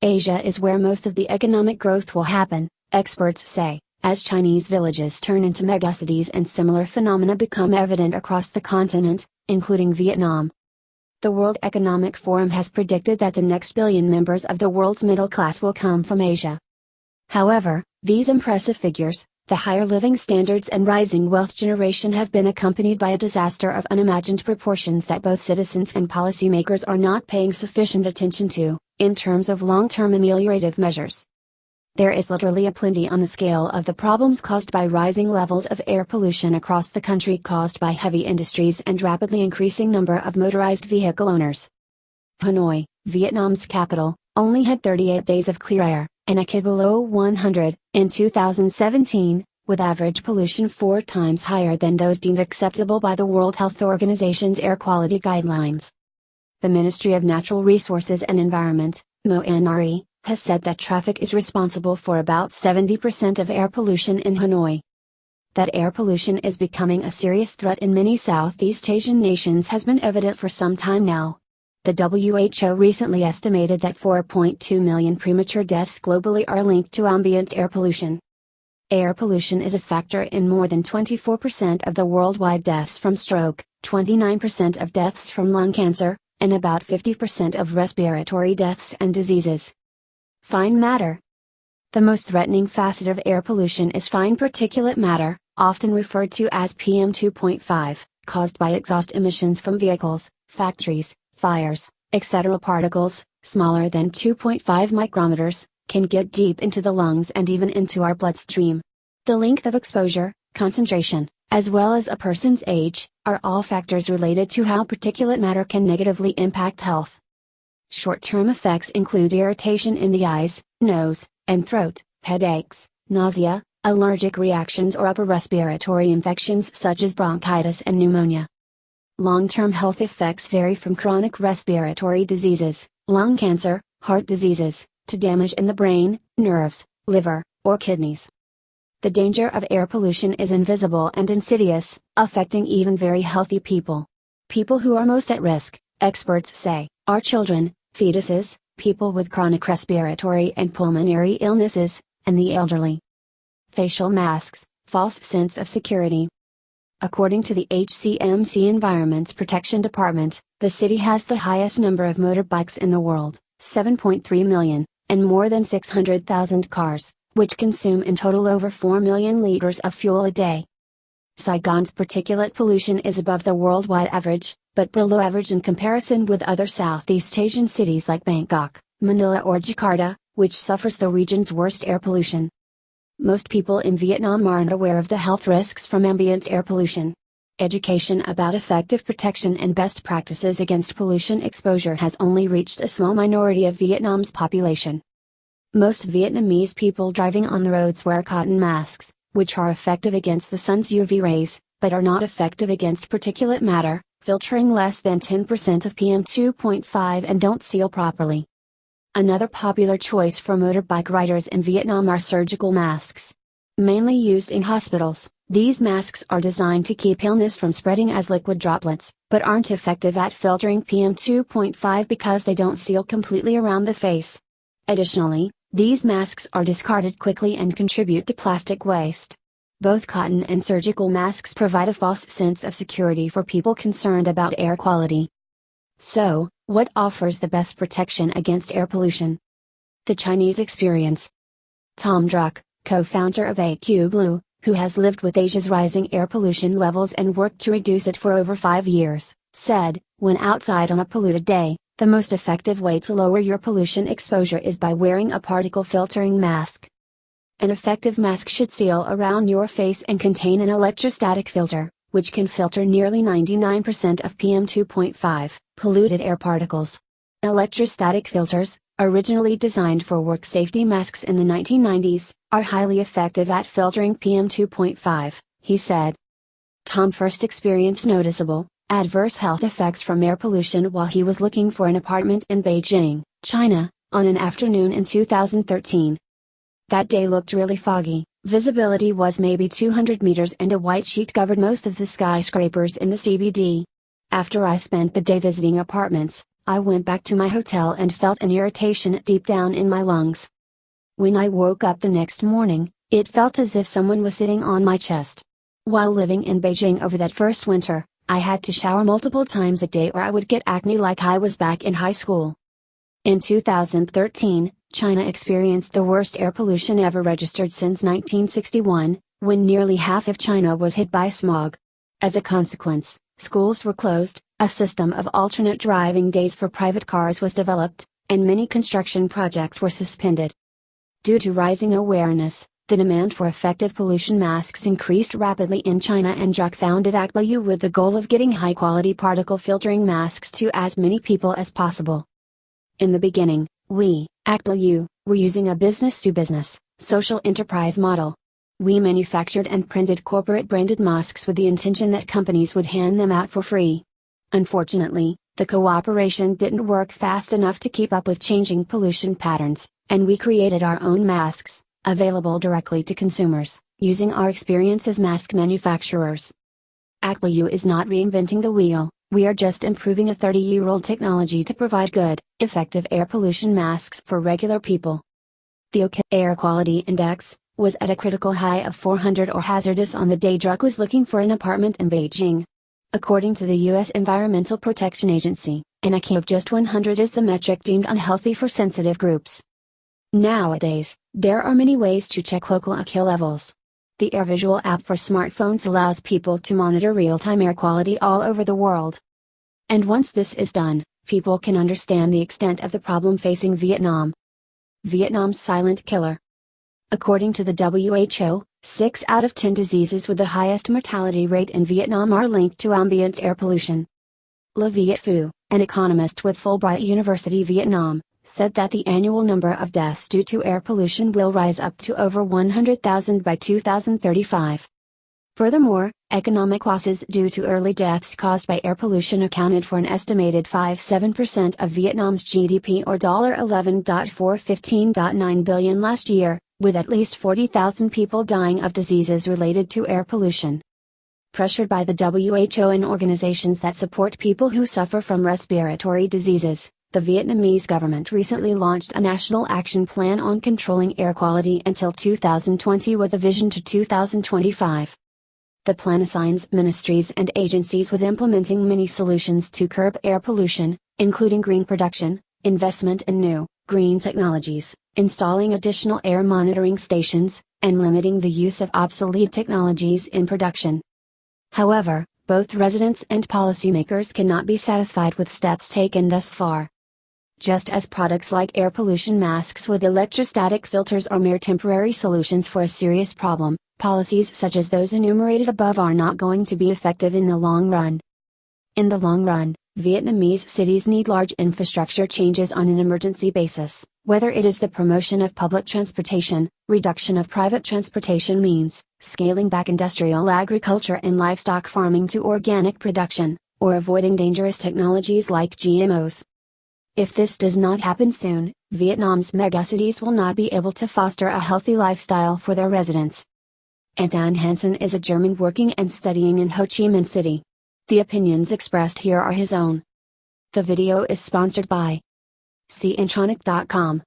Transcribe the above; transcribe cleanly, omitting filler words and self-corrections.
Asia is where most of the economic growth will happen, experts say, as Chinese villages turn into megacities and similar phenomena become evident across the continent, including Vietnam. The World Economic Forum has predicted that the next billion members of the world's middle class will come from Asia. However, these impressive figures, the higher living standards and rising wealth generation have been accompanied by a disaster of unimagined proportions that both citizens and policymakers are not paying sufficient attention to, in terms of long-term ameliorative measures. There is literally a plenty on the scale of the problems caused by rising levels of air pollution across the country caused by heavy industries and rapidly increasing number of motorized vehicle owners. Hanoi, Vietnam's capital, only had 38 days of clear air, and AQI below 100, in 2017, with average pollution 4 times higher than those deemed acceptable by the World Health Organization's air quality guidelines. The Ministry of Natural Resources and Environment, MONRE, has said that traffic is responsible for about 70% of air pollution in Hanoi. That air pollution is becoming a serious threat in many Southeast Asian nations has been evident for some time now. The WHO recently estimated that 4.2 million premature deaths globally are linked to ambient air pollution. Air pollution is a factor in more than 24% of the worldwide deaths from stroke, 29% of deaths from lung cancer, and about 50% of respiratory deaths and diseases. Fine matter. The most threatening facet of air pollution is fine particulate matter, often referred to as PM 2.5, caused by exhaust emissions from vehicles, factories, fires, etc. Particles, smaller than 2.5 micrometers, can get deep into the lungs and even into our bloodstream. The length of exposure, concentration, as well as a person's age, are all factors related to how particulate matter can negatively impact health. Short-term effects include irritation in the eyes, nose, and throat, headaches, nausea, allergic reactions or upper respiratory infections such as bronchitis and pneumonia. Long-term health effects vary from chronic respiratory diseases, lung cancer, heart diseases, to damage in the brain, nerves, liver, or kidneys. The danger of air pollution is invisible and insidious, affecting even very healthy people. People who are most at risk, experts say, are children, fetuses, people with chronic respiratory and pulmonary illnesses, and the elderly. Facial masks, false sense of security. According to the HCMC Environment Protection Department, the city has the highest number of motorbikes in the world, 7.3 million, and more than 600,000 cars, which consume in total over 4 million liters of fuel a day. Saigon's particulate pollution is above the worldwide average, but below average in comparison with other Southeast Asian cities like Bangkok, Manila or Jakarta, which suffers the region's worst air pollution. Most people in Vietnam aren't aware of the health risks from ambient air pollution. Education about effective protection and best practices against pollution exposure has only reached a small minority of Vietnam's population. Most Vietnamese people driving on the roads wear cotton masks, which are effective against the sun's UV rays, but are not effective against particulate matter, filtering less than 10% of PM 2.5 and don't seal properly. Another popular choice for motorbike riders in Vietnam are surgical masks. Mainly used in hospitals, these masks are designed to keep illness from spreading as liquid droplets, but aren't effective at filtering PM 2.5 because they don't seal completely around the face. Additionally, these masks are discarded quickly and contribute to plastic waste. Both cotton and surgical masks provide a false sense of security for people concerned about air quality. So, what offers the best protection against air pollution? The Chinese experience. Tom Druck, co-founder of AQ Blue, who has lived with Asia's rising air pollution levels and worked to reduce it for over 5 years, said, when outside on a polluted day, the most effective way to lower your pollution exposure is by wearing a particle filtering mask. An effective mask should seal around your face and contain an electrostatic filter, which can filter nearly 99% of PM 2.5, polluted air particles. Electrostatic filters, originally designed for work safety masks in the 1990s, are highly effective at filtering PM 2.5, he said. Tom first experienced noticeable, adverse health effects from air pollution while he was looking for an apartment in Beijing, China, on an afternoon in 2013. That day looked really foggy, visibility was maybe 200 meters and a white sheet covered most of the skyscrapers in the CBD. After I spent the day visiting apartments, I went back to my hotel and felt an irritation deep down in my lungs. When I woke up the next morning, it felt as if someone was sitting on my chest. While living in Beijing over that first winter, I had to shower multiple times a day or I would get acne like I was back in high school. In 2013, China experienced the worst air pollution ever registered since 1961, when nearly half of China was hit by smog. As a consequence, schools were closed, a system of alternate driving days for private cars was developed, and many construction projects were suspended. Due to rising awareness, the demand for effective pollution masks increased rapidly in China, and Druck founded aplenty with the goal of getting high-quality particle filtering masks to as many people as possible. In the beginning, we, aplenty, were using a business-to-business, social enterprise model. We manufactured and printed corporate-branded masks with the intention that companies would hand them out for free. Unfortunately, the cooperation didn't work fast enough to keep up with changing pollution patterns, and we created our own masks, available directly to consumers, using our experience as mask manufacturers. aplenty is not reinventing the wheel, we are just improving a 30-year-old technology to provide good, effective air pollution masks for regular people. The OK Air Quality Index was at a critical high of 400 or hazardous on the day Druck was looking for an apartment in Beijing. According to the U.S. Environmental Protection Agency, an AQI of just 100 is the metric deemed unhealthy for sensitive groups. Nowadays, there are many ways to check local AQI levels. The Air Visual app for smartphones allows people to monitor real-time air quality all over the world. And once this is done, people can understand the extent of the problem facing Vietnam. Vietnam's silent killer. According to the WHO, 6 out of 10 diseases with the highest mortality rate in Vietnam are linked to ambient air pollution. Le Viet Phu, an economist with Fulbright University Vietnam, said that the annual number of deaths due to air pollution will rise up to over 100,000 by 2035. Furthermore, economic losses due to early deaths caused by air pollution accounted for an estimated 5.7% of Vietnam's GDP or $11.415.9 billion last year, with at least 40,000 people dying of diseases related to air pollution. Pressured by the WHO and organizations that support people who suffer from respiratory diseases, the Vietnamese government recently launched a national action plan on controlling air quality until 2020 with a vision to 2025. The plan assigns ministries and agencies with implementing many solutions to curb air pollution, including green production, investment in new, green technologies, installing additional air monitoring stations, and limiting the use of obsolete technologies in production. However, both residents and policymakers cannot be satisfied with steps taken thus far. Just as products like air pollution masks with electrostatic filters are mere temporary solutions for a serious problem, policies such as those enumerated above are not going to be effective in the long run. In the long run, Vietnamese cities need large infrastructure changes on an emergency basis, whether it is the promotion of public transportation, reduction of private transportation means, scaling back industrial agriculture and livestock farming to organic production, or avoiding dangerous technologies like GMOs. If this does not happen soon, Vietnam's megacities will not be able to foster a healthy lifestyle for their residents. Anton Hansen is a German working and studying in Ho Chi Minh City. The opinions expressed here are his own. The video is sponsored by cntronic.com.